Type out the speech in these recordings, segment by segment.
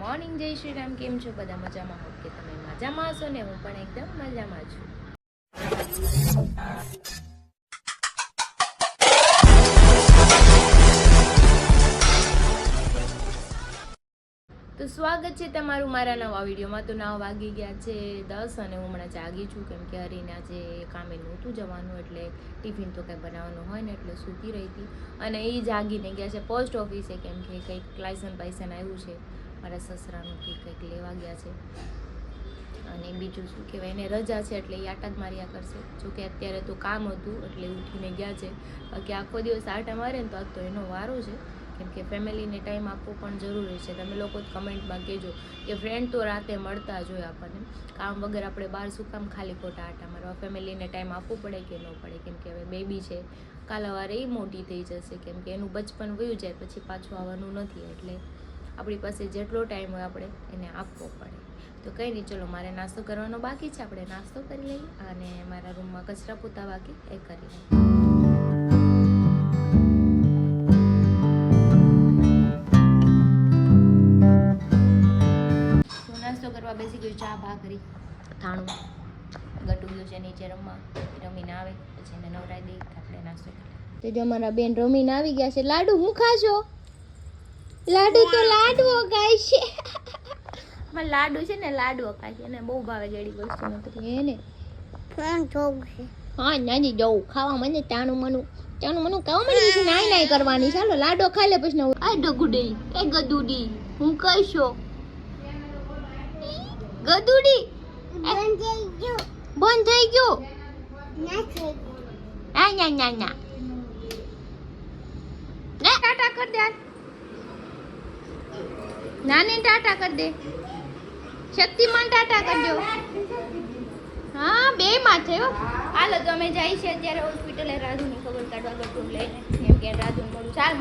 Morning, જય શ્રી રામ. કેમ છો બધા? મજામાં હો કે તમે મજામાં હશો ને? હું પણ એકદમ મજામાં છું. તો સ્વાગત છે તમારું મારા નવા વિડીયોમાં. તો 9 વાગી ગયા છે 10 અને હું હમણાં જાગી છું, કેમ કે હરીને આજે કામે નહોતું જવાનું, એટલે ટિફિન તો કંઈ બનાવવાનું હોય ને એટલે સૂતી રહી હતી. અને એ જાગીને ગયા છે પોસ્ટ ઓફિસે, કેમ કે કંઈક લાયસન્સ બાયસન આવ્યું છે મારા સસરાનું, કંઈક લેવા ગયા છે. અને બીજું શું કહેવાય, એને રજા છે એટલે એ આટા જ માર્યા કરશે. જોકે અત્યારે તો કામ હતું એટલે ઉઠીને ગયા છે. બાકી આખો દિવસ આટા મારે ને તો આજ તો એનો વારો છે, કેમ કે ફેમિલીને ટાઈમ આપવો પણ જરૂરી છે. તમે લોકો જ કમેન્ટમાં કહેજો કે ફ્રેન્ડ તો રાતે મળતા જ હોય આપણને, કામ વગર આપણે બહાર શું કામ ખાલી ખોટા આટા મારવા. ફેમિલીને ટાઈમ આપવું પડે કે ન પડે, કેમ કે હવે બેબી છે, કાલ સવારે એ મોટી થઈ જશે, કેમ કે એનું બચપન વયું જાય પછી પાછું આવવાનું નથી, એટલે આપણી પાસે જેટલો ટાઈમ હોય આપણે એને આપવો પડે. તો કંઈ નહીં, ચલો મારે નાસ્તો કરવાનો બાકી છે, આપણે નાસ્તો કરી લઈએ અને મારા રૂમમાં કચરા પોતા બાકી એ કરી લઈએ. નાસ્તો કરવા બેસી ગયો, ચા ભાખરી થાણું ગટુ ગયું છે નીચે રમવા, રમીને આવે પછી એને નવરાઈ દઈ આપણે નાસ્તો કરીએ. તો જો અમારા બેન રમીને આવી ગયા છે. લાડુ હું ખાશો? લાડુ તો લાડવો ખાય છે. મારા લાડુ છે ને લાડવો ખાય છે, એને બહુ ભાવે જેડી વસ્તુ નથી એને હા નાની જવું ખાવા મને ચાનું મનું ખાવા મને પછી નાઈ કરવાની. ચાલો લાડો ખાઈ લે પછી આ ડગુડી એ ગદુડી હું કહીશો ગદુડી બંધ થઈ ગયો ના ના ના ના ટાટા કર દે, નાની ટાટા કર દે, શક્તિમાન ટાટા કર દો. હા બે માં થયો. હાલો તો અમે જઈએ છીએ અત્યારે હોસ્પિટલે રાધુની ખબર કાઢવા ગટું લઈને, કેમ કે રાધુ મોડું. ચાલ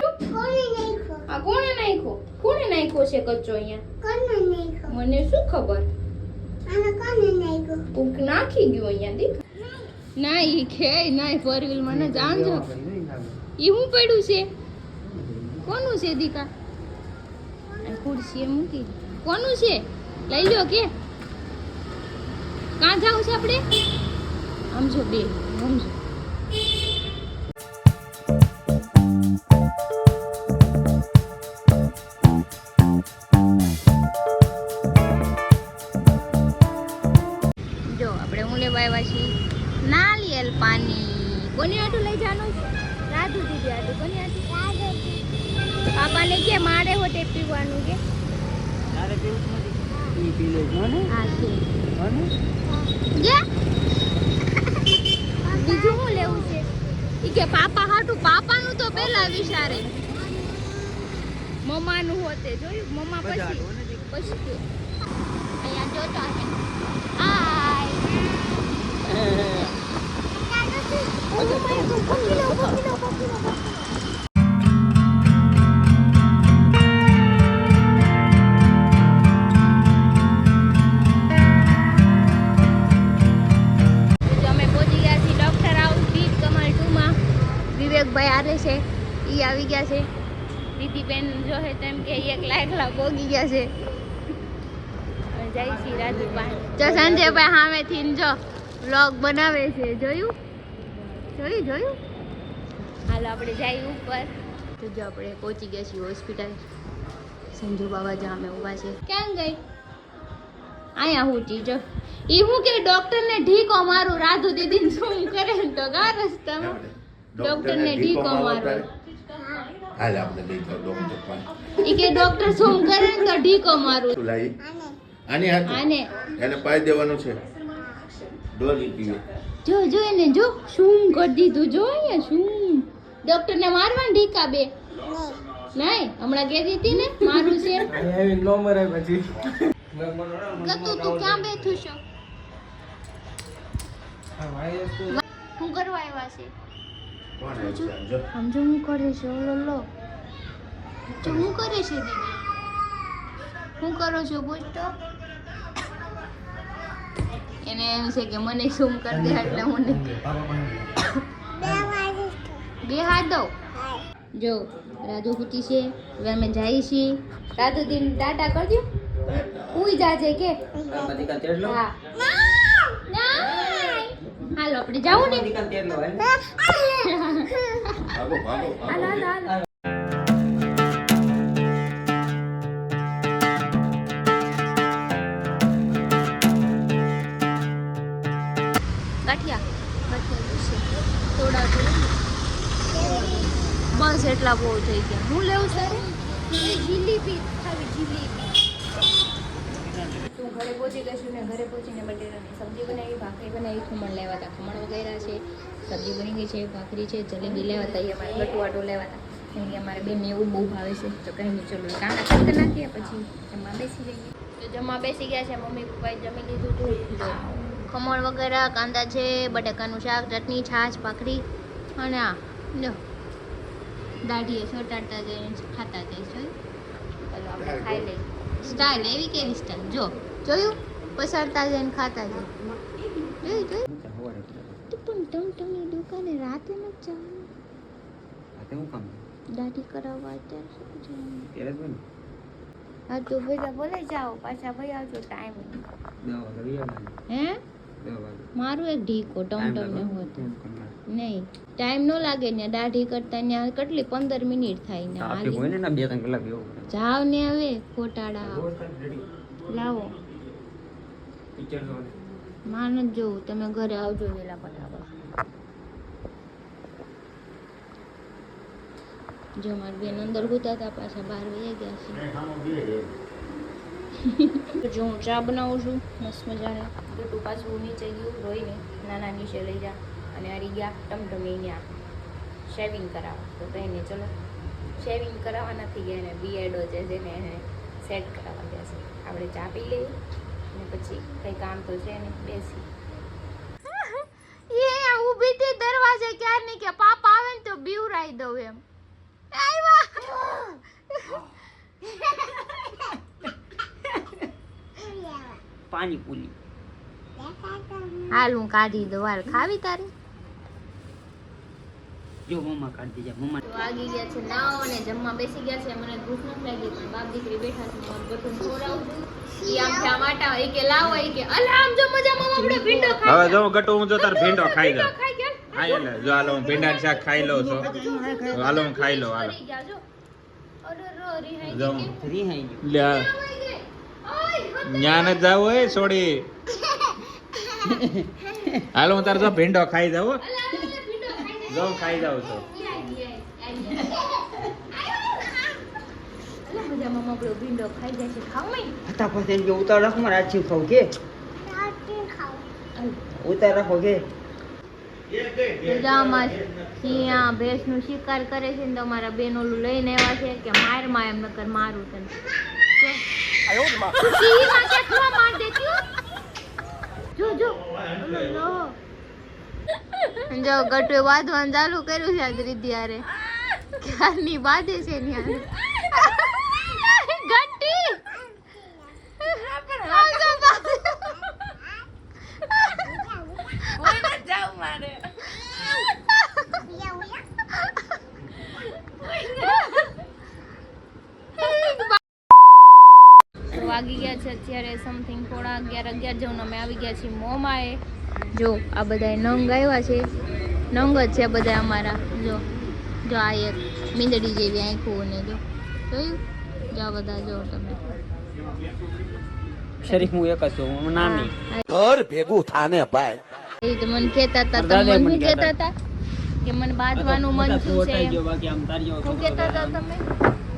આ કોણે નાખ્યો છે કચ્ચો અહીંયા? મને શું ખબર, કોક નાખી ગયો અહીંયા. દેખ ના ઈ ખે ના ફોર વ્હીલ મને જાણજો. ઈ હું પડ્યું છે? કોનું છે દીકા? ખુરશી મૂકી. કોનું છે? લઈ લ્યો કે કાં જાવું છે આપણે? સમજો બે સમજો. જો આપણે હું લેવા આવ્યા છીએ નાળિયેર પાણી. કોની આટું લઈ જવાનું છે? રાધુ દીદી આટું. કોની આટું? પાપાને કે મારે હોતે પીવાનું કે મારે પીવું નથી. ઈ પી લે મને. હા છે મને જે બીજું શું લેવું છે? ઈ કે પાપા હાટું. પાપાનું તો પહેલા વિચારે, મમ્માનું હોતે જોયું. મમ્મા પછી અહીંયા જોતો હે. હાય ભાઈ આરે છે, ઈ આવી ગયા છે. દીદી બેન જો હે તેમ કે 1 લાખ પોગી ગયા છે. જય શ્રી રાધુ ભાઈ જો સંજય ભાઈ સામેથી જો વ્લોગ બનાવે છે. જોયું? હાલો આપણે જઈએ ઉપર. તો જો આપણે પહોંચી ગયા છીએ હોસ્પિટલ. સંજુ બાબા જો અમે ઊભા છે. ક્યાં ગઈ? આયા હુંચી જો. ઈ હું કે ડોક્ટરને ઢીકો મારું. રાધુ દીદીને શું કરે તો ગા રસ્તામાં ડોક્ટરને ઢીકો મારો. હાલ આપણે દેખો ડોક્ટર પાસે. ઈ કે ડોક્ટર શું કરે તો ઢીકો મારું. આને એને પાઈ દેવાનું છે. ડોલી પીવે. જો એને જો શું કરી દીધું. જો અહીંયા શું ડોક્ટરને મારવાનું ઢીકા બે નહીં. હમણાં કહેતી હતી ને મારું છે. નો મરાય પછી ગતું તું ક્યાં બેઠું છો? હું કરવા આવ્યા છે? સમજો હું કરે છે? લો જો હું કરે છે દીદી? હું કરો છો પૂછતો? એને એમ છે કે મને શું કરી દે એટલે હું બે હાથ દઉં. જો રાધુ કુટી છે, હવે અમે જઈએ છીએ. રાધુ દીન ટાટા કરજો. ઉઈ જાજે કે તારા દીકરા તેડલો હા નાય હાલો આપણે જાવું ને દીકરા તેડલો હાલ ભાગો ભાગો હાલો હાલો હાલો ગાંઠિયા જોશે થોડા બસ એટલા બહુ થઈ ગયા હું લેવું સર જિલેબી ખાવી જિલેબી તું ઘરે પહોંચી ગઈ છું ને ઘરે પહોંચીને બટેટાની સબ્જી બનાવી ભાખરી બનાવી ખમણ લેવા હતા ખમણ વગેરે છે સબ્જી બની ગઈ છે ભાખરી છે જલેબી લેવા હતા એ અમારે ગટુવાટો લેવા હતા કેમ કે અમારે બેનને એવું બહુ ભાવે છે તો કંઈ નહીં ચલો કાંડા કરી નાખીએ પછી જમવા બેસી જઈએ તો જમવા બેસી ગયા છે મમ્મી પપ્પાએ જમી લીધું હતું ખમણ વગેરે કાંદા છે બટાકાનું શાક ચટણી છાશ ભાખરી અને આ લો દાઢીએ સોટાડતા જઈને ખાતા જઈશું ચાલો આપણે ખાઈ લઈએ સ્ટાઇલ એવી કેવી સ્ટાઇલ જો જોયું પસારતા જઈને ખાતા જઈએ જોયું જોયું તો પણ ટમટમની દુકાને રાતે ન જવાનું આતે હું કામ દાઢી કરાવવા અત્યારે શું જવાનું ત્યારે જ બને હા તો બધા બોલે જાઓ પાછા ભાઈ આવજો ટાઈમ 10 વાગે આવવાનું હે 10 વાગે મારું એક ઢીકો ટમટમ ને હોતું નહીં ટાઈમ ન લાગે ને દાઢી કરતા ને કેટલી 15 મિનિટ થાય ને આપણે કોઈ ને ના 2-3 કલાક બેવું પડે જાવ ને હવે ખોટાડા લાવો પિક્ચર જોને માન જ જોઉં તમે ઘરે આવજો વેલા ફટાફટ જો મારી બેન અંદર ગુતા હતા પાછા બહાર વહી ગયા છે જો હું ચા બનાવું છું મસ્ત મજાને ગટુ પાછું નીચે ગયું રોઈને નાના નીચે લઈ જા અને હરી ગયા ટમટમી ત્યાં શેવિંગ કરાવવા તો કહીને ચલો શેવિંગ કરાવવા નથી ગયા ને બિયર્ડો છે જેને એને સેટ કરાવવા ગયા છે આપણે ચા પી લઈએ અને પછી કંઈ કામ તો છે ને બેસી એ ઊભી હતી દરવાજે ક્યારની કે પાપા આવે ને તો બીવરાઈ દઉં એમ પાણીપુરી હાલ હું કાઢી દઉં હાલ ખાવી તારે જો મમ્મા કાઢી જા મમ્મા તો આગી ગયા છે નાવ અને જમવા બેસી ગયા છે મને ભૂખ નથી લાગી પણ બાપ દીકરી બેઠા છે હું બધું ખવડાવું છું ઈ આમ થા માટા એ કે લાવો એ કે અલા આમ જો મજામાં આપણે ભીંડો ખાઈ હવે જો ગટુ હું જો તાર ભીંડો ખાઈ જા ખાઈ ગયા હા એટલે જો હાલો હું ભીંડા શાક ખાઈ લઉં છું હાલો હું ખાઈ લઉં હાલો કરી ગયા જો અરે રો રિહાઈ જો ગઈ રીહાઈ ગયું લે ઓય ન્યા ન જાવ હોય છોડી હાલો હું તાર જો ભીંડો ખાઈ જાવ હો. અલા ભીંડો ખાઈ જો હું ખાઈ જાઉં છું મજામાં આપણો ભીંડો ખાઈ જાય છે ખાવ નહીં ફટાફટ એને જો ઉતાર રાખો મારે આછી ખાવ કે ઉતાર રાખો કે સિંહ ભેંસનું શિકાર કરે છે ને તમારા બેન ઓલું લઈને આવ્યા છે કે મારમાં એમ નકર મારું તને સિંહમાં કેટલા માર દેતી હો. જો જો ઓલો જો ગટુએ બાંધવાનું ચાલુ કર્યું છે આજ રીતિ હારે ક્યારની બાંધે છે ને યાર ગટ્ટી વાગી ગયા છે અત્યારે સમથિંગ થોડા 11 જેવું અમે આવી ગયા છીએ મોમાએ જો આ બધા નંગ આવ્યા છે નંગ જ છે બધા અમારા જો જો આ એક મીંદડી જેવી આંખો ને જો જોયું જો આ બધા જો તમે શરીફ હું એક જ છું હું નાની ઘર ભેગું થાને ભાઈ એ તો મને કહેતા હતા તમે મને કહેતા હતા કે મને બાંધવાનું મન થયું છે એમ. બાકી આમ તારી જેવો શું છોકરો કહેતા હતા તમે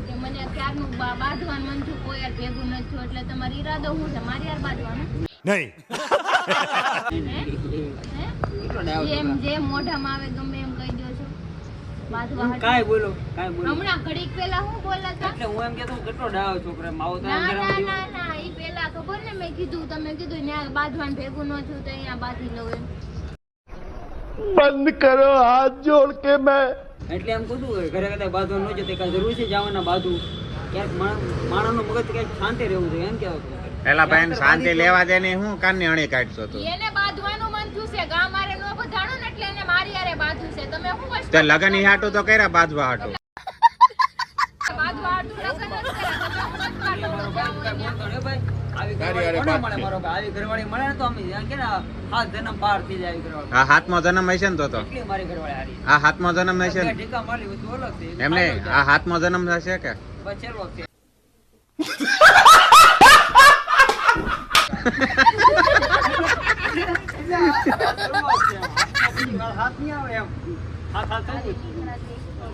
કે મને ક્યારનું બાંધવાનું મન થયું કોઈ યાર ભેગું નથી થયું એટલે તમારો ઈરાદો શું છે મારી યાર બાંધવાનું નહીં હે? જેમ જેમ મોઢામાં આવે ગમે એમ કહી દો છો બાંધવા હાટુ. કાઈ બોલો હમણાં ઘડીક પહેલા હું બોલા હતા એટલે હું એમ કેતો કેટલો ડાયો છોકરો માવો તો ના એમ ના જરા ના ના ઈ પહેલા ખબર ને મેં કીધું તમે કીધું ત્યાં બાંધવાનું ભેગું ન થયું તો અહીંયા બાંધી લઉં એમ બંધ કરો હાથ જોડ કે મેં એટલે એમ કીધું હોય ઘરે કદાચ બાંધવા ન જતે કાંઈ જરૂર છે જવાના બાંધવું ક્યાંક માણસનું મગજ ક્યાંક શાંતિ રહેવું જોઈએ એમ કહેવાય પેલા બેન શાંતિ લેવા દે ને હું કાનની અણી કાઢશો તું એને બાંધવાનું મન થયું છે ગામ મારે નો બધાણું ને એટલે એને મારી હારે બાંધ્યું છે તમે શું વસ્તુ તે લગન ઈ હાટું તો કર્યા બાંધવા હાટું બાંધવા હાટું લગન જ કર્યા તમે હું નથી કાઢો મારો ભાઈ કાંઈ બોલતો નહીં ભાઈ. આવી તારી ઘરવાળી હારે કોને વાત મળે છે. મારો ભાઈ? આવી ઘરવાળી મળે ને તો અમે કે ને 7 જન્મ પાર થઈ જાય આવી ઘરવાળી. આ હાથમાં જન્મ હશે ને તો એટલી મારી ઘરવાળી હારી. આ હાથમાં જન્મ હશે બે ને ઢીકા મારી વસ્તુ અલગ છે. એમને આ હાથમાં જન્મ થશે કે બસ છેલ્લો છે. હાથ નહીં આવે એમ. હાથ સૌદ.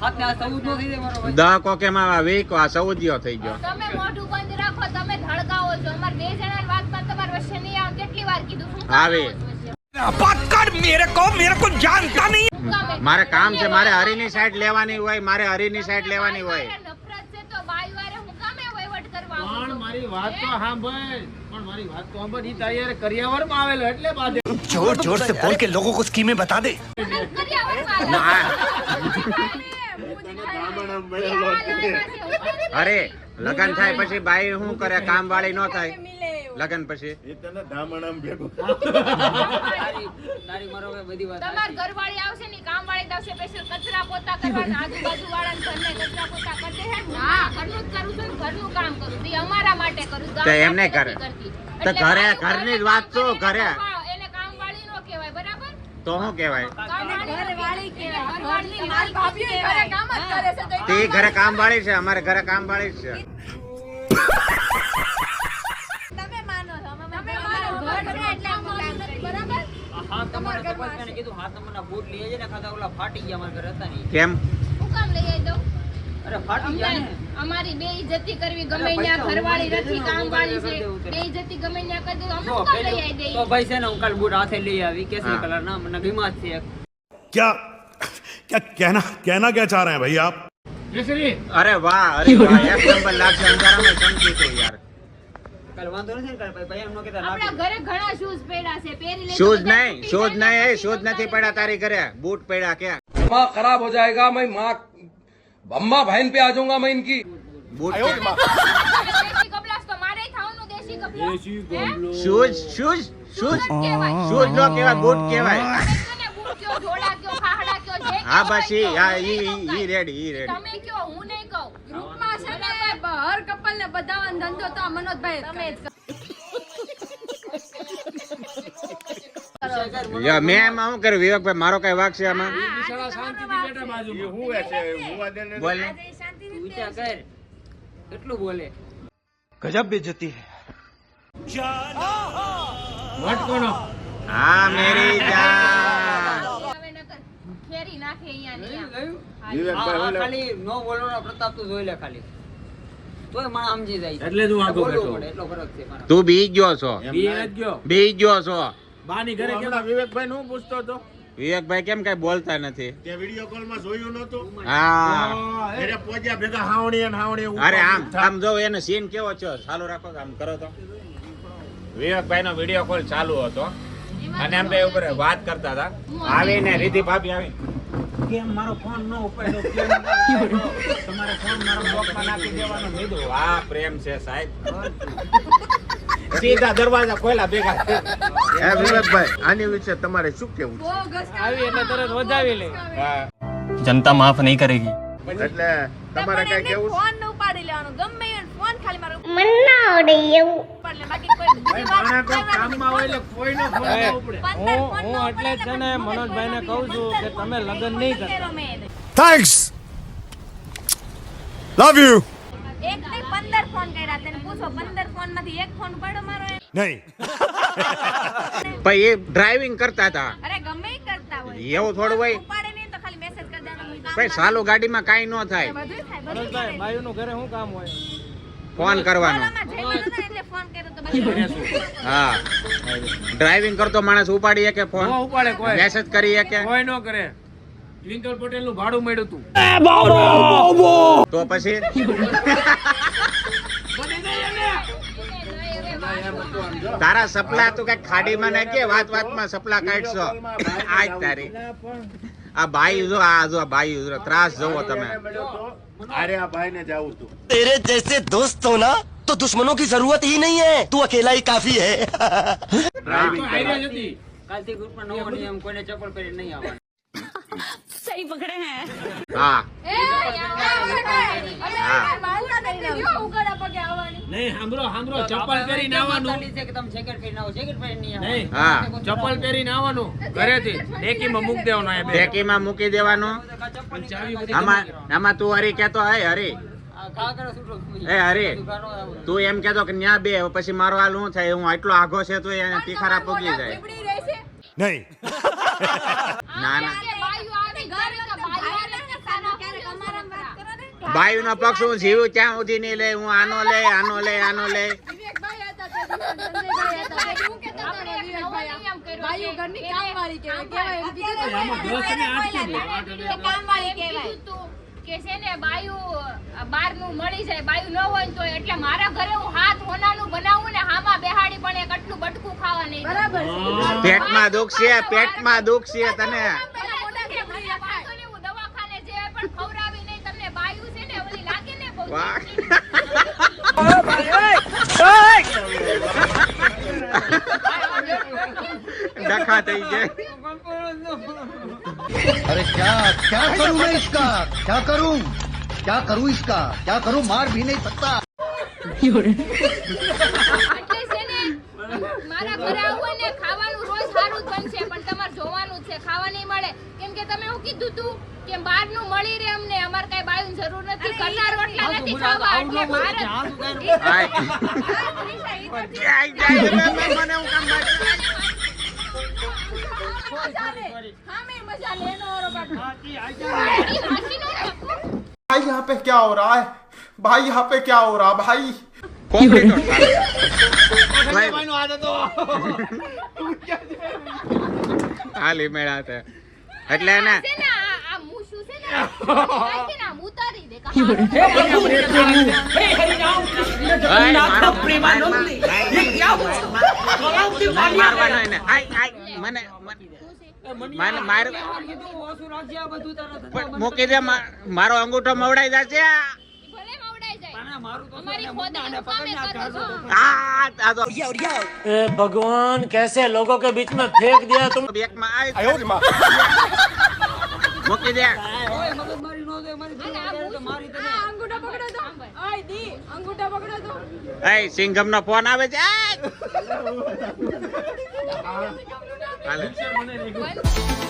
હાથને આ સૌદ નો થઈ જાય મારો ભાઈ. દહ કોકેમાં વીક આ સૌદિયો થઈ ગયો. તમે મોઢું બંધ રાખો, તમે ધડકાવો છો. અમાર બે જણાની વાતમાં તમારે વચ્ચે નહીં આવે. કેટલી વાર કીધું શું કામ આવે. આવો છો વચ્ચે? હમ. મારે કામ છે, મારે હરીની સાઈડ લેવાની હોય, મારે હરીની સાઈડ લેવાની હોય. બાઈ વારે નફરત છે તો બાઈ વારે હું કામે વહીવટ કરવા આવું પણ છું? મારી વાત તો સાંભળ પણ મારી વાત તો સાંભળ ઈ તારી હારે કરિયાવરમાં આવેલો એટલે બાધે जोर जोर से बोल के लोगों को स्कीमें बता दे કરિયાવરમાં ના. અરે અરે લગન થાય પછી બાઈ શું કરે? કામ વાળી ન થાય લગન પછી. તારી મારો ભાઈ બધી વાત તમાર સાચી. ઘરવાળી આવશે ને કામવાળી તો આવશે, સ્પેશિયલ કચરા પોતા કરવાના, આજુબાજુ વાળાને ઘરને કચરા પોતા કરી દે છે. ના, ઘરનું જ કરું છું ને ઘરનું કામ કરું છું. ઈ અમારા માટે કરું છું. તો ગામ એમને માટે કરે. નથી કરતી. તો એટલે ઘરે મારું ઘરની જ ઘરે વાત કામ શું કરે ઘરે? તો એને કામવાળી નો કહેવાય, બરાબર? તો શું કહેવાય? ઘરવાળી કહેવાય. ઘરની મારી ભાભી ઘરે કામ જ કરે છે તો તે ઘરે કામ વાળી છે, અમારે ઘરે કામ વાળી જ છે. તમે માનો છો, તમે મારો ઘર છે એટલે અમે કામ કરીએ. બરાબર? હા તમારે તો કોઈ કાંઈ કીધું હાથ નંબરના બૂટ લઈ જાય ને ખાધા ઓલા ફાટી ગયા અમારા ઘરે હતા નહીં. કેમ? હું કામ લઈ આવી દઉં? અરે ફાટી ગયા ને. અમારી બે ઇજ્જતી કરવી ગમે અરે ત્યાં, પૈસા ઘરવાળી ઉપાડી નથી, દેજો ને, કામવાળી ઉપાડી છે, દેવું છે. બે ઇજ્જતી ગમે ત્યાં કરી દઉં. અમે જો શું કામ લઈ પેલું આવી દઈએ? તો ભાઈ છે ને હું કાલ બૂટ હાથે લઈ આવી કેસરી હા. કલર ના મને ગમ્યા જ છે એક. क्या क्या कहना क्या चाह रहे हैं भाई आप કેસરી અરે વાહ, અરે વાહ, એક નંબર લાગશે. અંધારામાં ચમકી છે યાર. કાલ વાંધો નથી ને કાલ ભાઈ એમ ન કહેતા આપણા નાખી. ઘરે ઘણા શૂઝ પડ્યા છે, પહેરી લેજો. શૂઝ બધા નહીં, તૂટી શૂઝ જાય નહીં, તો શૂઝ નથી પડ્યા તારી ઘરે. બૂટ પડ્યા ક્યાં? माँ खराब हो जाएगा मैं माँ अम्मा बहन पे आ जाऊंगा मैं इनकी બૂટ ક્યાં? દેશી કપડાં તો મારે ખાવાનું દેશી કપડાં. હે? શૂઝ શૂઝ શૂઝ બૂટ કહેવાય. શૂઝ નો કહેવાય, બૂટ કહેવાય. તમે કોને બૂટ કયો, જોડા કયો, ખાહડા કયો, જે હા કયો બસ હોય ઈ કયો. હા મને ઈ ન ઈ કહે. રેડી, ઈ રેડી. તમે કયો, હું નહીં કહું. ગ્રુપમાં છે ને હર કપલ ને બધાવાનો ધંધો તો આ મનોજભાઈ તમે જ કરો. યા, મેં એમાં શું કર્યું વિવેકભાઈ? મારો કઈ વાક છે આમાં? બિચારા શાંતિથી બેઠા બાજુમાં બોલ ને. તું વિચાર કર કેટલું બોલે. गजब बेइज्जती है વટકોનો હા મેરી જાન. હવે નકર ફેરી નાખે અહીંયા ને અહીંયા. આ ખાલી નો બોલવાનો પ્રતાપ તું જોઈ લે ખાલી તોય માણસ સમજી જાય. એટલે જ હું આગો બોલવું બેઠો. પડે, એટલો ફરક છે મારા. તું બી ગયો છો, બી જ ગયો બી ગયો છો. બાની ઘરે કેમ વિવેકભાઈ કેમ કઈ બોલતા નથી? તે વિડિયો કોલ માં જોયું નતું હા એને પોજ્યા ભેગા હાવણી અને હાવણી ઉપર અરે આમ જો એનો સીન કેવો છે, ચાલુ રાખો, આમ કરો તો. વિવેકભાઈ નો વિડીયો કોલ ચાલુ હતો અને એમ બે ઉપર વાત કરતા હતા. આવીને રીધિ ભાભી આવી, કેમ મારો ફોન ન ઉપાડ્યો, કેમ ન ઉપાડ્યો? તમારે ફોન મારો બોક્સમાં નાખી દેવાનો. મેં કીધું આ પ્રેમ છે સાહેબ. સીધા દરવાજા ખોલ્યા ભેગા. હે વિવેકભાઈ આની વિશે તમારે શું કેવું આવી એટલે તરત વધાવી લે. હા. जनता माफ नहीं करेगी છે એટલે તમારે કઈ કેવું છે? ફોન ન ઉપાડી લેવાનો ગમે એ ફોન ખાલી મારો ઉપાડ લે બાકી કોઈ બીજી વાત કામમાં હોય એટલે કોઈનો ફોન ન ઉપડે. 15 ફોન હું એટલે છે ને મનોજભાઈને કહું છું કે તમે લગ્ન નહીં કરતા. थैंक्स लव यू એક નહીં 15 ફોન કર્યા તેને પૂછો 15 ફોન માંથી એક ફોન ઉપાડો મારો એ. नहीं પણ એ ડ્રાઇવિંગ કરતા હતા. અરે ગમે એ કરતા હોય એવું થોડું હોય? ઉપાડે નહીં તો ખાલી મેસેજ કરી દેવાનો હું કામ ભાઈ ચાલુ ગાડીમાં કાંઈ ન થાય, બધું થાય બધું મનોજભાઈ બાયુનું ઘરે શું કામ હોય? ફોન કરવાનો. માં જઈવાનો ને એટલે ફોન કર્યો તો બધું હા ડ્રાઇવિંગ કરતો માણસ ઉપાડી કે ન ફોન ઉપાડે કોઈ. મેસેજ કરી કે કોઈ ન કરે. ટ્વિંકલ પટેલ નું ભાડું મળ્યું તું. તો પછી તારા સપલા તું કઈ ખાડીમાં નાખી, વાત વાતમાં સપલા કાઢશો. આજ તારી આ બાઈ જો, આ જો બાઈ જો, ત્રાસ જોવો તમે. અરે આ ભાઈ ને જાવું તું तेरे जैसे दोस्त हो ना तो दुश्मनों की जरूरत ही नहीं है तू अकेला ही काफी है ડ્રાઇવિંગ આઈડિયા જ હતી. કાલથી ગ્રુપમાં નવો નિયમ કોઈને ચપ્પલ પહેરી નહીં આવવાનું. હા એ યાર, હા બાલકા દઈને ઉઘાડા પગે આવવાની. નહીં સાંભળો ચપ્પલ પહેરીને આવવાનું છે કે તમે જેકેટ પહેરીને આવો, જેકેટ પહેરીને નહીં આવો. નહીં હા ચપ્પલ પહેરીને આવવાનું ઘરેથી ડેકીમાં મૂકી દેવાનું આ બે. ટેકીમાં મૂકી દેવાનું. ચાવી બધી આમાં તું હરી કેતો હે હરી આ ઘા કરો છૂટો. એ હરી ઘાનો આવો. તું એમ કેતો કે ન્યા બે પછી મારો હાલ શું થાય હું આટલો આઘો છે તો એને તીખારા પોગી જાય. પીપળી રહેશે. नहीं ના ના કે બાયું આવે ઘર કે બાયું આવે ને સાના ક્યારેક અમારામાં વાત કરો ને. બાયુ નો પક્ષ હું જીવું ત્યાં સુધી નહીં લે હું આનો લે આનો લે આનો લે. વિવેકભાઈ હતા તે સંજયભાઈ હતા. શું કહેતા હતા વિવેકભાઈ? બાયું ઘરની કામવાળી કહેવાય એમ કીધું હતું. આમાં દોસ્તને આઠ કેમ લે? એ કામવાળી કહેવાય. કે છે ને બાયું બારનું મળી જાય બાયું ન હોય ને તો એટલે મારા ઘરે હું હાથ હોનાનું બનાવું ને હામાં બેહાડી પણ એક આટલું બટકું ખાવા નહીં દઉં. બરાબર છે. પેટમાં દુખ છે પેટમાં દુખ છે તને. પેલા મોટા કે મને વાંધો નહીં, હું દવાખાને જે પણ ખવડાવી નહીં તમને બાયું છે ને ઓલી લાગે ને બહુ વાહ. ડખા થઈ જાય. अरे क्या क्या करूं मैं इसका क्या करूं क्या करूं मार भी नहीं सकता એટલે છે ને મારા ઘરે આવું ને ખાવાનું રોજ સારું જ બનશે પણ તમારે જોવાનું જ છે ખાવા નહીં મળે કેમ કે તમે હું કીધું તું કે બહારનું મળી રહે અમને અમારે કઈ બાયું જરૂર નથી ઘરના રોટલા નથી ખાવા એટલે બહાર જ આય. આય જાય. મને હું કામ બાકી. હા મેં મજા લેનો ઓરો બાટલો. भाई यहाँ पे क्या हो रहा है भाई यहाँ पे क्या हो रहा भाई કોકરી તો ભાઈ સંજયભાઈનો હાથ હતો. હાલી મેળા તે એટલે એને છે ને આ મૂછું છે ને આમ ઉતારી દે મારવાનો એને. આય આય મને મને માર ઓછું રાખજે આ બધું તારા થતા. મૂકી દે મારો અંગૂઠો મવડાઈ જશે. ભલે મવડાઈ જાય ના, મારું તો અમારી ખોદાનું કામે કરો છો આ તો भगवान कैसे लोगों के बीच में फेंक दिया तुम બેકમાં આય મૂકી દે. ઓય મગજમારી નો દે મારી જોડે અત્યારે તો મારી તને. આ અંગૂઠા પકડો તો. ઓય દી અંગૂઠા પકડો તો. એ સિંઘમ નો ફોન આવે છે. આય. હાલે. બંધ